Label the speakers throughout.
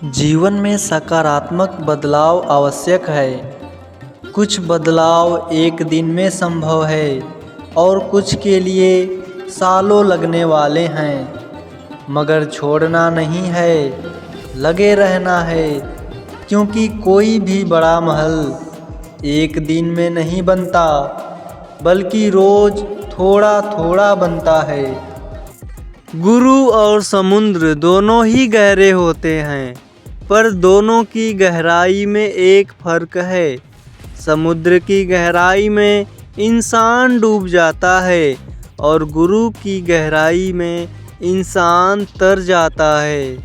Speaker 1: जीवन में सकारात्मक बदलाव आवश्यक है। कुछ बदलाव एक दिन में संभव है और कुछ के लिए सालों लगने वाले हैं। मगर छोड़ना नहीं है, लगे रहना है, क्योंकि कोई भी बड़ा महल एक दिन में नहीं बनता, बल्कि रोज थोड़ा थोड़ा बनता है। गुरु और समुद्र दोनों ही गहरे होते हैं, पर दोनों की गहराई में एक फर्क है। समुद्र की गहराई में इंसान डूब जाता है और गुरु की गहराई में इंसान तर जाता है।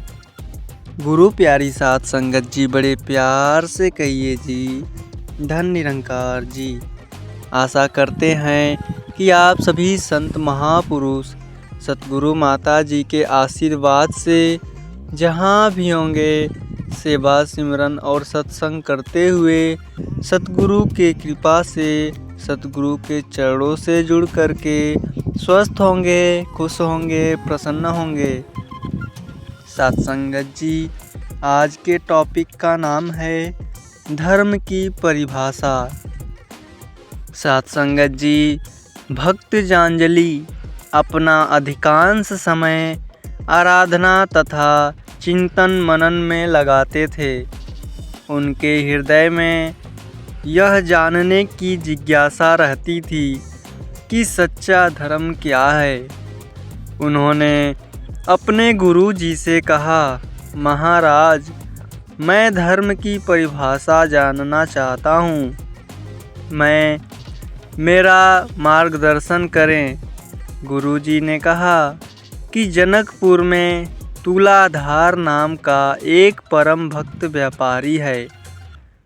Speaker 1: गुरु प्यारी साथ संगत जी, बड़े प्यार से कहिए जी, धन निरंकार जी। आशा करते हैं कि आप सभी संत महापुरुष सतगुरु माता जी के आशीर्वाद से जहाँ भी होंगे सेवा सिमरन और सत्संग करते हुए सतगुरु के कृपा से सतगुरु के चरणों से जुड़ करके स्वस्थ होंगे, खुश होंगे, प्रसन्न होंगे। सत्संगत जी, आज के टॉपिक का नाम है धर्म की परिभाषा। सत्संगत जी, भक्त जांजली अपना अधिकांश समय आराधना तथा चिंतन मनन में लगाते थे। उनके हृदय में यह जानने की जिज्ञासा रहती थी कि सच्चा धर्म क्या है। उन्होंने अपने गुरु जी से कहा, महाराज, मैं धर्म की परिभाषा जानना चाहता हूँ, मेरा मार्गदर्शन करें। गुरुजी ने कहा कि जनकपुर में तुलाधार नाम का एक परम भक्त व्यापारी है,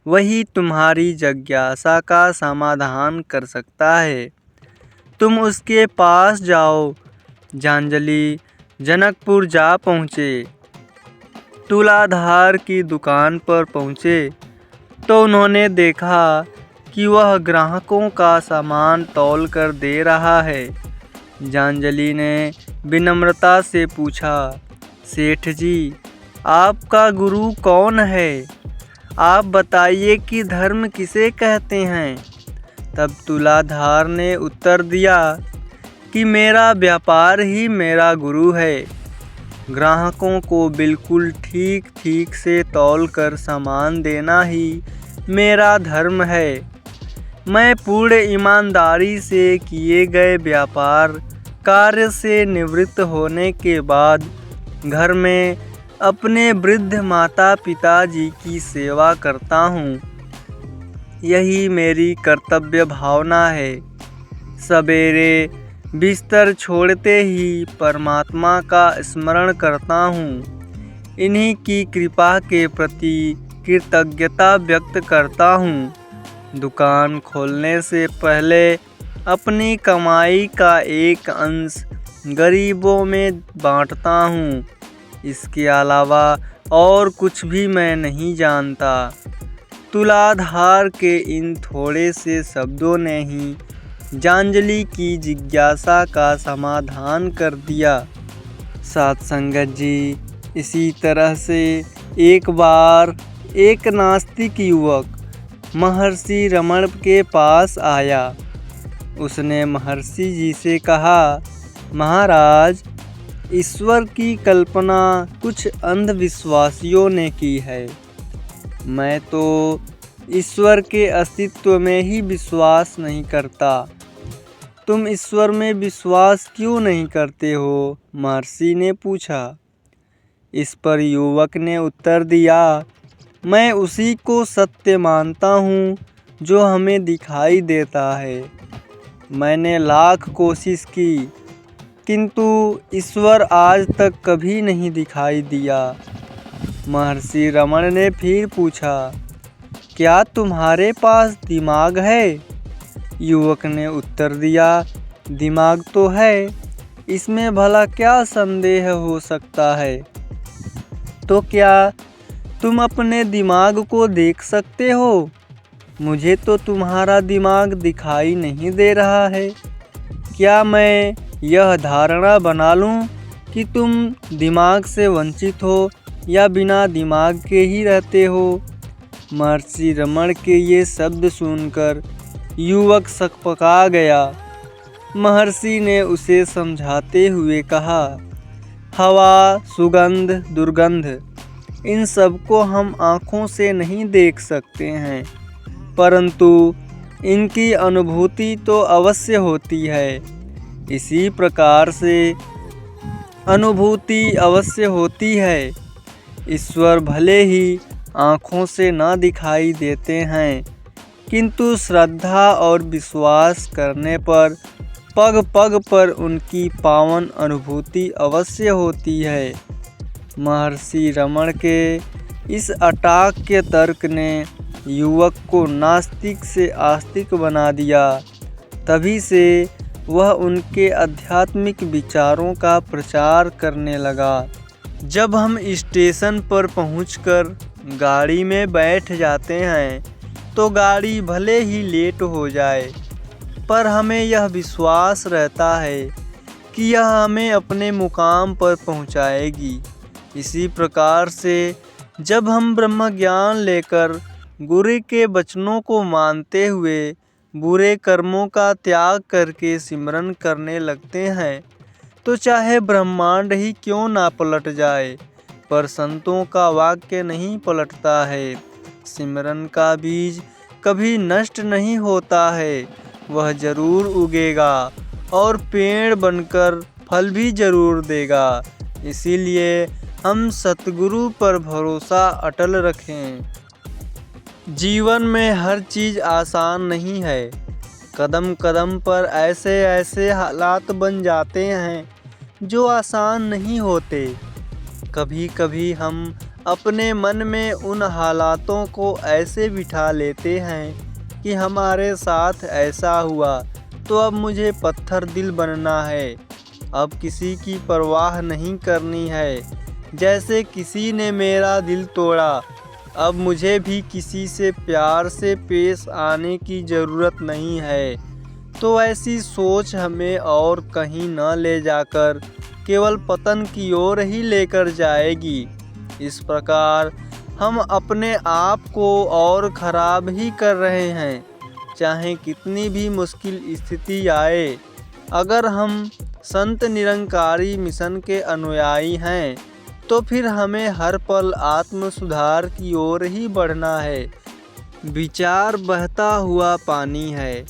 Speaker 1: वही तुम्हारी जिज्ञासा का समाधान कर सकता है। तुम उसके पास जाओ। जांजली जनकपुर जा पहुँचे। तुलाधार की दुकान पर पहुँचे तो उन्होंने देखा कि वह ग्राहकों का सामान तौल कर दे रहा है। जांजली ने विनम्रता से पूछा, सेठ जी, आपका गुरु कौन है? आप बताइए कि धर्म किसे कहते हैं? तब तुलाधार ने उत्तर दिया कि मेरा व्यापार ही मेरा गुरु है। ग्राहकों को बिल्कुल ठीक ठीक से तौल कर सामान देना ही मेरा धर्म है। मैं पूर्ण ईमानदारी से किए गए व्यापार कार्य से निवृत्त होने के बाद घर में अपने वृद्ध माता पिता जी की सेवा करता हूँ। यही मेरी कर्तव्य भावना है। सवेरे बिस्तर छोड़ते ही परमात्मा का स्मरण करता हूँ। इन्हीं की कृपा के प्रति कृतज्ञता व्यक्त करता हूँ। दुकान खोलने से पहले अपनी कमाई का एक अंश गरीबों में बांटता हूँ। इसके अलावा और कुछ भी मैं नहीं जानता। तुलाधार के इन थोड़े से शब्दों ने ही जांजली की जिज्ञासा का समाधान कर दिया। सत्संगत जी, इसी तरह से एक बार एक नास्तिक युवक महर्षि रमण के पास आया। उसने महर्षि जी से कहा, महाराज, ईश्वर की कल्पना कुछ अंधविश्वासियों ने की है। मैं तो ईश्वर के अस्तित्व में ही विश्वास नहीं करता। तुम ईश्वर में विश्वास क्यों नहीं करते हो? महर्षि ने पूछा। इस पर युवक ने उत्तर दिया, मैं उसी को सत्य मानता हूँ जो हमें दिखाई देता है। मैंने लाख कोशिश की, किंतु ईश्वर आज तक कभी नहीं दिखाई दिया। महर्षि रमण ने फिर पूछा, क्या तुम्हारे पास दिमाग है? युवक ने उत्तर दिया, दिमाग तो है, इसमें भला क्या संदेह हो सकता है। तो क्या तुम अपने दिमाग को देख सकते हो? मुझे तो तुम्हारा दिमाग दिखाई नहीं दे रहा है। क्या मैं यह धारणा बना लूं कि तुम दिमाग से वंचित हो या बिना दिमाग के ही रहते हो। महर्षि रमण के ये शब्द सुनकर युवक सकपका गया। महर्षि ने उसे समझाते हुए कहा, हवा, सुगंध, दुर्गंध, इन सबको हम आँखों से नहीं देख सकते हैं, परंतु इनकी अनुभूति तो अवश्य होती है। इसी प्रकार से अनुभूति अवश्य होती है। ईश्वर भले ही आँखों से न दिखाई देते हैं, किंतु श्रद्धा और विश्वास करने पर पग पग पर उनकी पावन अनुभूति अवश्य होती है। महर्षि रमण के इस अटाक्य तर्क ने युवक को नास्तिक से आस्तिक बना दिया। तभी से वह उनके आध्यात्मिक विचारों का प्रचार करने लगा। जब हम स्टेशन पर पहुंचकर गाड़ी में बैठ जाते हैं तो गाड़ी भले ही लेट हो जाए, पर हमें यह विश्वास रहता है कि यह हमें अपने मुकाम पर पहुंचाएगी। इसी प्रकार से जब हम ब्रह्म ज्ञान लेकर गुरु के वचनों को मानते हुए बुरे कर्मों का त्याग करके सिमरन करने लगते हैं, तो चाहे ब्रह्मांड ही क्यों ना पलट जाए, पर संतों का वाक्य नहीं पलटता है। सिमरन का बीज कभी नष्ट नहीं होता है, वह जरूर उगेगा और पेड़ बनकर फल भी जरूर देगा। इसीलिए हम सतगुरु पर भरोसा अटल रखें। जीवन में हर चीज़ आसान नहीं है। कदम कदम पर ऐसे ऐसे हालात बन जाते हैं जो आसान नहीं होते। कभी कभी हम अपने मन में उन हालातों को ऐसे बिठा लेते हैं कि हमारे साथ ऐसा हुआ तो अब मुझे पत्थर दिल बनना है, अब किसी की परवाह नहीं करनी है। जैसे किसी ने मेरा दिल तोड़ा, अब मुझे भी किसी से प्यार से पेश आने की ज़रूरत नहीं है। तो ऐसी सोच हमें और कहीं न ले जाकर केवल पतन की ओर ही लेकर जाएगी। इस प्रकार हम अपने आप को और ख़राब ही कर रहे हैं। चाहे कितनी भी मुश्किल स्थिति आए, अगर हम संत निरंकारी मिशन के अनुयायी हैं तो फिर हमें हर पल आत्म सुधार की ओर ही बढ़ना है। विचार बहता हुआ पानी है,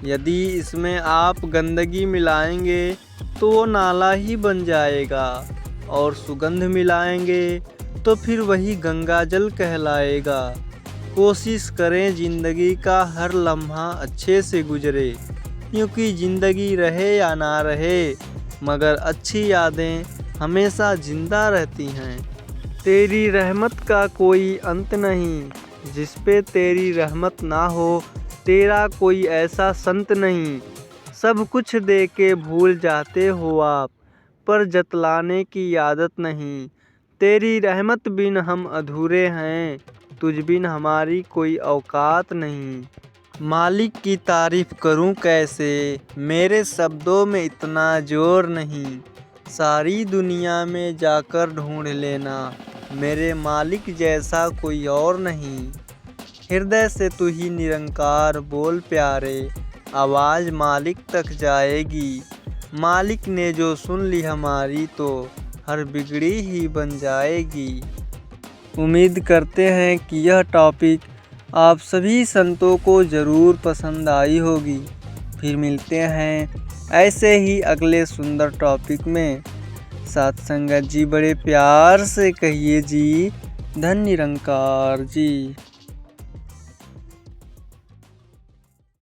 Speaker 1: यदि इसमें आप गंदगी मिलाएंगे तो वो नाला ही बन जाएगा, और सुगंध मिलाएंगे तो फिर वही गंगा जल कहलाएगा। कोशिश करें ज़िंदगी का हर लम्हा अच्छे से गुजरे, क्योंकि ज़िंदगी रहे या ना रहे, मगर अच्छी यादें हमेशा जिंदा रहती हैं। तेरी रहमत का कोई अंत नहीं, जिस पे तेरी रहमत ना हो तेरा कोई ऐसा संत नहीं। सब कुछ दे के भूल जाते हो आप, पर जतलाने की आदत नहीं। तेरी रहमत बिन हम अधूरे हैं, तुझ बिन हमारी कोई औकात नहीं। मालिक की तारीफ़ करूं कैसे, मेरे शब्दों में इतना जोर नहीं। सारी दुनिया में जाकर ढूंढ लेना, मेरे मालिक जैसा कोई और नहीं। हृदय से तू ही निरंकार बोल प्यारे, आवाज़ मालिक तक जाएगी। मालिक ने जो सुन ली हमारी तो हर बिगड़ी ही बन जाएगी। उम्मीद करते हैं कि यह टॉपिक आप सभी संतों को ज़रूर पसंद आई होगी। फिर मिलते हैं ऐसे ही अगले सुंदर टॉपिक में। साथ संगत जी बड़े प्यार से कहिए जी, धन निरंकार जी।